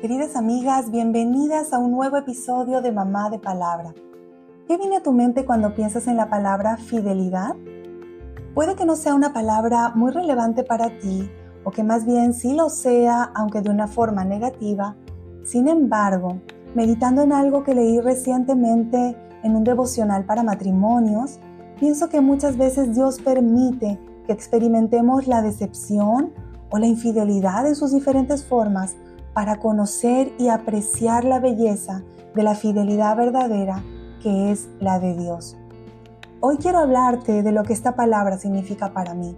Queridas amigas, bienvenidas a un nuevo episodio de Mamá de Palabra. ¿Qué viene a tu mente cuando piensas en la palabra fidelidad? Puede que no sea una palabra muy relevante para ti, o que más bien sí lo sea, aunque de una forma negativa. Sin embargo, meditando en algo que leí recientemente en un devocional para matrimonios, pienso que muchas veces Dios permite que experimentemos la decepción o la infidelidad en sus diferentes formas para conocer y apreciar la belleza de la fidelidad verdadera que es la de Dios. Hoy quiero hablarte de lo que esta palabra significa para mí.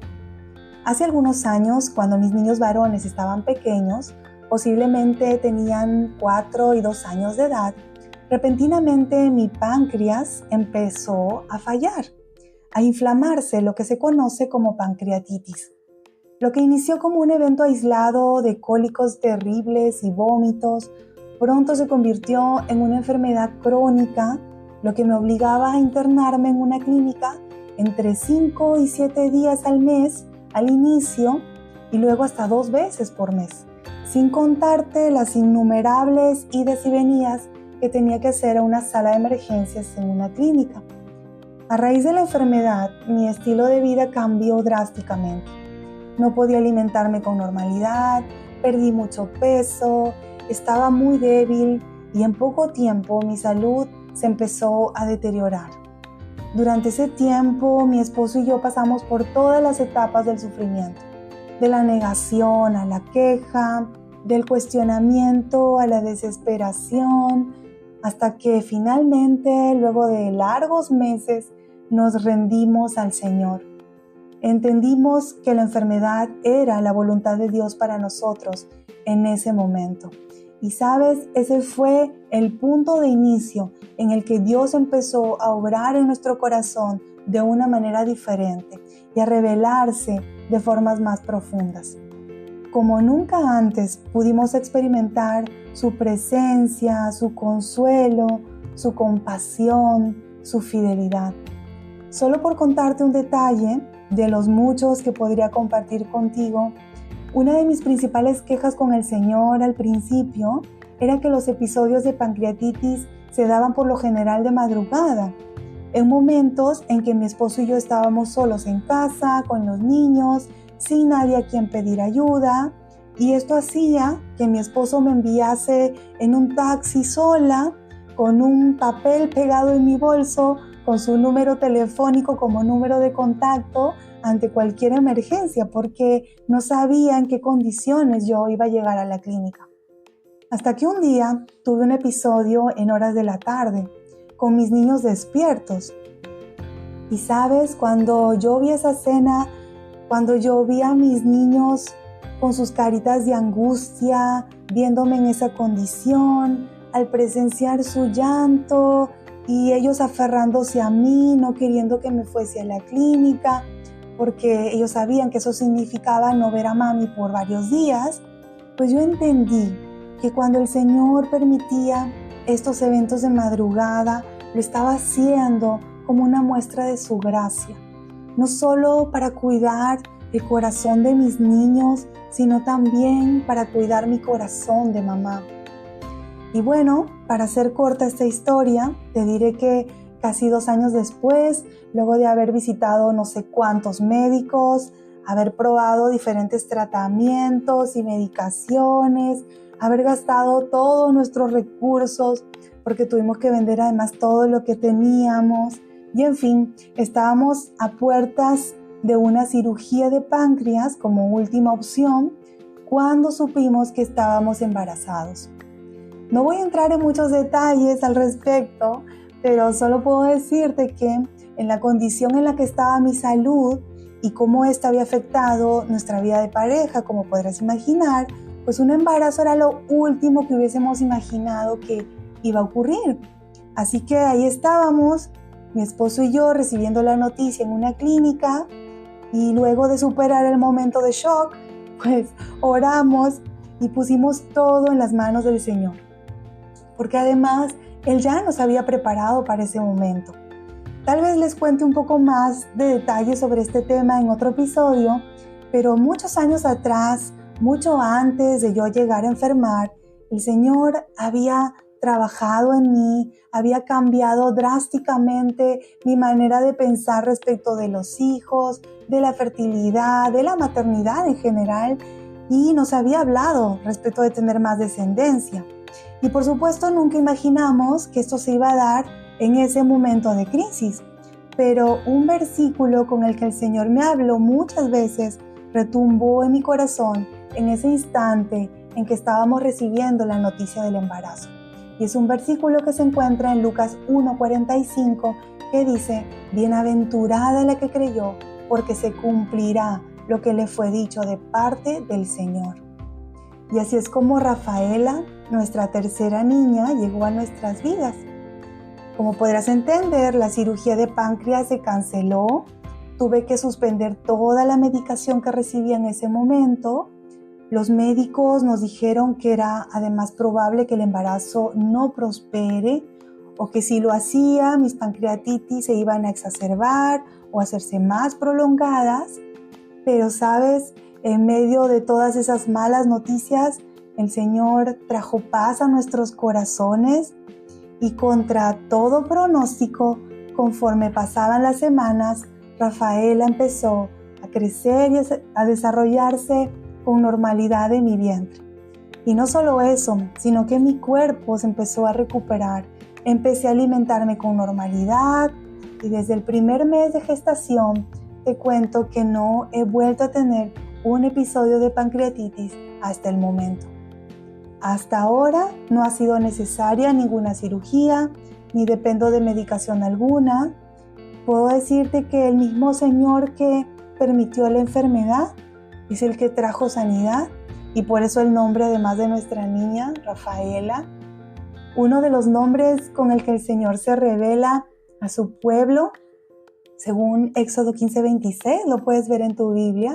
Hace algunos años, cuando mis niños varones estaban pequeños, posiblemente tenían 4 y 2 años de edad, repentinamente mi páncreas empezó a fallar, a inflamarse, lo que se conoce como pancreatitis. Lo que inició como un evento aislado de cólicos terribles y vómitos, pronto se convirtió en una enfermedad crónica, lo que me obligaba a internarme en una clínica entre 5 y 7 días al mes al inicio y luego hasta 2 veces por mes, sin contarte las innumerables idas y venidas que tenía que hacer a una sala de emergencias en una clínica. A raíz de la enfermedad, mi estilo de vida cambió drásticamente. No podía alimentarme con normalidad, perdí mucho peso, estaba muy débil y en poco tiempo mi salud se empezó a deteriorar. Durante ese tiempo, mi esposo y yo pasamos por todas las etapas del sufrimiento, de la negación a la queja, del cuestionamiento a la desesperación, hasta que finalmente, luego de largos meses, nos rendimos al Señor. Entendimos que la enfermedad era la voluntad de Dios para nosotros en ese momento. Y sabes, ese fue el punto de inicio en el que Dios empezó a obrar en nuestro corazón de una manera diferente y a revelarse de formas más profundas. Como nunca antes pudimos experimentar su presencia, su consuelo, su compasión, su fidelidad. Solo por contarte un detalle de los muchos que podría compartir contigo, una de mis principales quejas con el Señor al principio era que los episodios de pancreatitis se daban por lo general de madrugada, en momentos en que mi esposo y yo estábamos solos en casa, con los niños, sin nadie a quien pedir ayuda, y esto hacía que mi esposo me enviase en un taxi sola, con un papel pegado en mi bolso, con su número telefónico como número de contacto ante cualquier emergencia, porque no sabía en qué condiciones yo iba a llegar a la clínica. Hasta que un día tuve un episodio en horas de la tarde, con mis niños despiertos. Y sabes, cuando yo vi esa escena, cuando yo vi a mis niños con sus caritas de angustia, viéndome en esa condición, al presenciar su llanto, y ellos aferrándose a mí, no queriendo que me fuese a la clínica, porque ellos sabían que eso significaba no ver a mami por varios días, pues yo entendí que cuando el Señor permitía estos eventos de madrugada, lo estaba haciendo como una muestra de su gracia, no solo para cuidar el corazón de mis niños, sino también para cuidar mi corazón de mamá. Y bueno, para hacer corta esta historia, te diré que casi 2 años después, luego de haber visitado no sé cuántos médicos, haber probado diferentes tratamientos y medicaciones, haber gastado todos nuestros recursos, porque tuvimos que vender además todo lo que teníamos, y en fin, estábamos a puertas de una cirugía de páncreas como última opción, cuando supimos que estábamos embarazados. No voy a entrar en muchos detalles al respecto, pero solo puedo decirte que en la condición en la que estaba mi salud y cómo esta había afectado nuestra vida de pareja, como podrás imaginar, pues un embarazo era lo último que hubiésemos imaginado que iba a ocurrir. Así que ahí estábamos, mi esposo y yo recibiendo la noticia en una clínica, y luego de superar el momento de shock, pues oramos y pusimos todo en las manos del Señor. Porque además Él ya nos había preparado para ese momento. Tal vez les cuente un poco más de detalles sobre este tema en otro episodio, pero muchos años atrás, mucho antes de yo llegar a enfermar, El Señor había trabajado en mí, había cambiado drásticamente mi manera de pensar respecto de los hijos, de la fertilidad, de la maternidad en general, y nos había hablado respecto de tener más descendencia. Y por supuesto nunca imaginamos que esto se iba a dar en ese momento de crisis. Pero un versículo con el que el Señor me habló muchas veces retumbó en mi corazón en ese instante en que estábamos recibiendo la noticia del embarazo. Y es un versículo que se encuentra en Lucas 1:45 que dice: bienaventurada la que creyó, porque se cumplirá lo que le fue dicho de parte del Señor. Y así es como Rafaela, nuestra tercera niña, llegó a nuestras vidas. Como podrás entender, la cirugía de páncreas se canceló, tuve que suspender toda la medicación que recibía en ese momento. Los médicos nos dijeron que era además probable que el embarazo no prospere o que si lo hacía, mis pancreatitis se iban a exacerbar o a hacerse más prolongadas. Pero, ¿sabes? En medio de todas esas malas noticias, el Señor trajo paz a nuestros corazones y contra todo pronóstico, conforme pasaban las semanas, Rafaela empezó a crecer y a desarrollarse con normalidad en mi vientre. Y no solo eso, sino que mi cuerpo se empezó a recuperar. Empecé a alimentarme con normalidad y desde el primer mes de gestación te cuento que no he vuelto a tener un episodio de pancreatitis hasta el momento. Hasta ahora no ha sido necesaria ninguna cirugía, ni dependo de medicación alguna. Puedo decirte que el mismo Señor que permitió la enfermedad es el que trajo sanidad, y por eso el nombre, además de nuestra niña, Rafaela, uno de los nombres con el que el Señor se revela a su pueblo, según Éxodo 15:26, lo puedes ver en tu Biblia,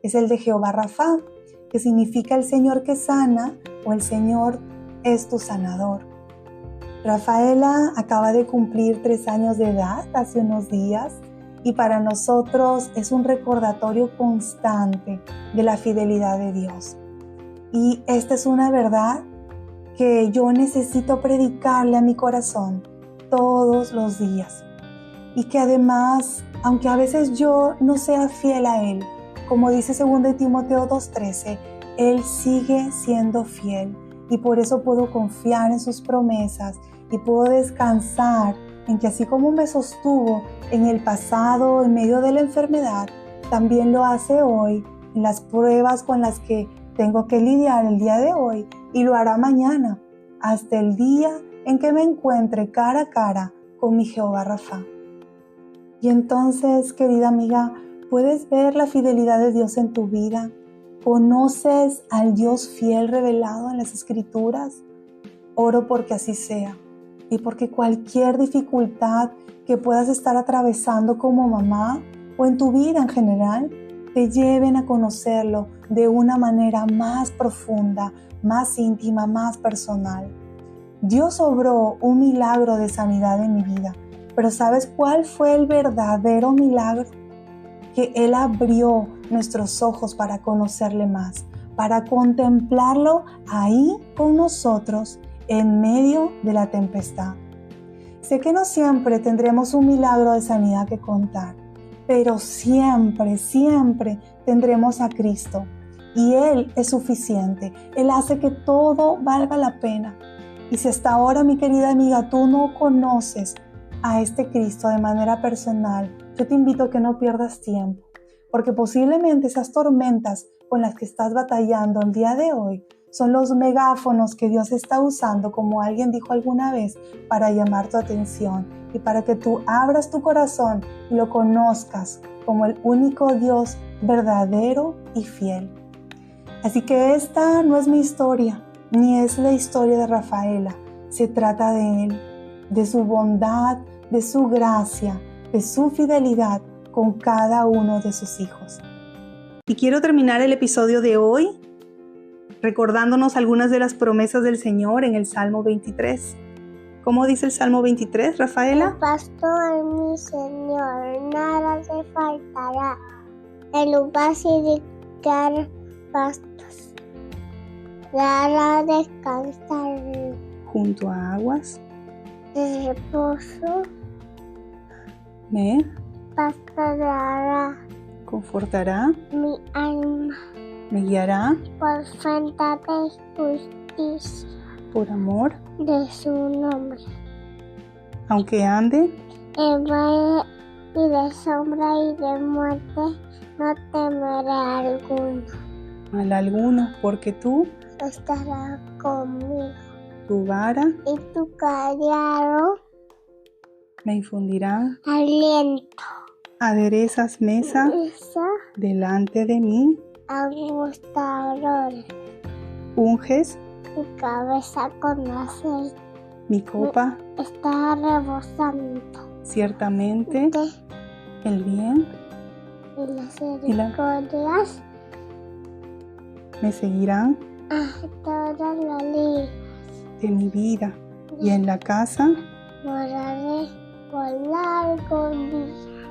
es el de Jehová Rafa, que significa el Señor que sana o el Señor es tu sanador. Rafaela acaba de cumplir 3 años de edad hace unos días y para nosotros es un recordatorio constante de la fidelidad de Dios. Y esta es una verdad que yo necesito predicarle a mi corazón todos los días. Y que además, aunque a veces yo no sea fiel a Él, como dice 2 Timoteo 2:13, Él sigue siendo fiel y por eso puedo confiar en sus promesas y puedo descansar en que así como me sostuvo en el pasado en medio de la enfermedad, también lo hace hoy en las pruebas con las que tengo que lidiar el día de hoy y lo hará mañana, hasta el día en que me encuentre cara a cara con mi Jehová Rafa. Y entonces, querida amiga, ¿puedes ver la fidelidad de Dios en tu vida? ¿Conoces al Dios fiel revelado en las Escrituras? Oro porque así sea y porque cualquier dificultad que puedas estar atravesando como mamá o en tu vida en general, te lleven a conocerlo de una manera más profunda, más íntima, más personal. Dios obró un milagro de sanidad en mi vida, pero ¿sabes cuál fue el verdadero milagro? Que Él abrió nuestros ojos para conocerle más, para contemplarlo ahí con nosotros en medio de la tempestad. Sé que no siempre tendremos un milagro de sanidad que contar, pero siempre, siempre tendremos a Cristo y Él es suficiente. Él hace que todo valga la pena. Y si hasta ahora, mi querida amiga, tú no conoces a este Cristo de manera personal, yo te invito a que no pierdas tiempo, porque posiblemente esas tormentas con las que estás batallando el día de hoy son los megáfonos que Dios está usando, como alguien dijo alguna vez, para llamar tu atención y para que tú abras tu corazón y lo conozcas como el único Dios verdadero y fiel. Así que esta no es mi historia, ni es la historia de Rafaela. Se trata de Él, de su bondad, de su gracia, de su fidelidad con cada uno de sus hijos. Y quiero terminar el episodio de hoy recordándonos algunas de las promesas del Señor en el Salmo 23. ¿Cómo dice el Salmo 23, Rafaela? El pastor, mi Señor, nada le faltará. En lugar de pastos dará descansar junto a aguas de reposo, me pastoreará confortará, mi alma, me guiará por senda de justicia por amor, de su nombre. aunque ande En valle y de sombra y de muerte, no temeré alguno. mal alguno, porque tú, Estarás conmigo, tu vara, y tu callado me infundirán, aliento. aderezas mesa Esa delante de mí, angustadores, unges mi cabeza con aceite mi copa, está rebosando ciertamente de el bien y las misericordias me seguirán a todas las líneas. de mi vida, y en la casa Moraré por largo día.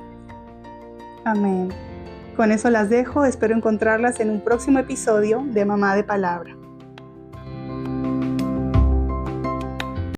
amén. Con eso las dejo, espero encontrarlas en un próximo episodio de Mamá de Palabra.